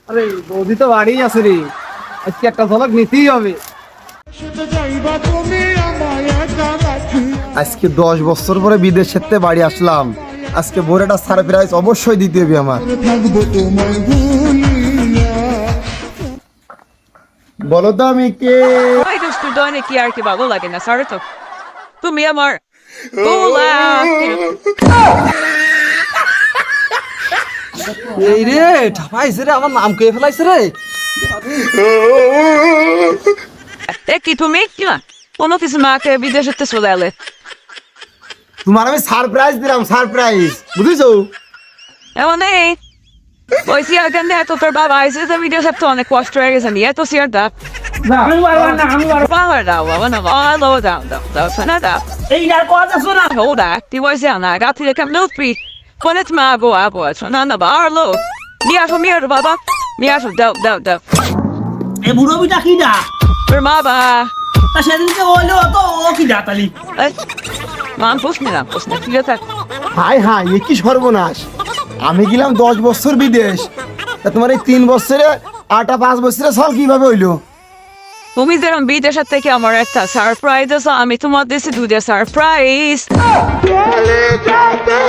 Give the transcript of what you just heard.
আরে বৌদি তো বাড়ি আছে রে, আজকে একটা ঝলক নিতেই হবে। আজকে 10 বছর পরে বিদেশ থেকে বাড়ি আসলাম, আজকে বোরেটা সারপ্রাইজ অবশ্যই দিতে হবে আমার। বলো তো আমি কে? Ay, gusto doon ni Kiarki bago lagi na sarto. Tumiyamar. Bula. এই রে ঠাপাইছে রে, আমার নাম কে ফেলাইছে রে। Eki tumikla. Ono ti smake বিদেশে চলে এলে। তোমার আমি সারপ্রাইজ দিলাম, সারপ্রাইজ, বুঝেছো? এমন নেই। Poi si ha candidato per Baba, e se video se tone quattro ore se nieto si arda. Guarda, allora da, da. এই আর কথা শোনা Ora, ti vuoi se ana, gatti le cam notri. Ponet ma go abo, sono barlo. Mi ha famir baba. Mi ha da. এ বুড়ো beta কি দা Per Baba. তা সেদিনকে হলো তো ও কি দাতালি Man pusne, filo tak. হাই হাই, এ কি সর্বনাশ! আমি গেলাম 10 বছর বিদেশ, তা তোমার এই 3 বছরে 5 বছরে সাল কিভাবে হইলো? তুমি যেরকম বিদেশের থেকে আমার একটা সারপ্রাইজ আছে, আমি তোমার দেশে দুটো সারপ্রাইজ। চলে যেতে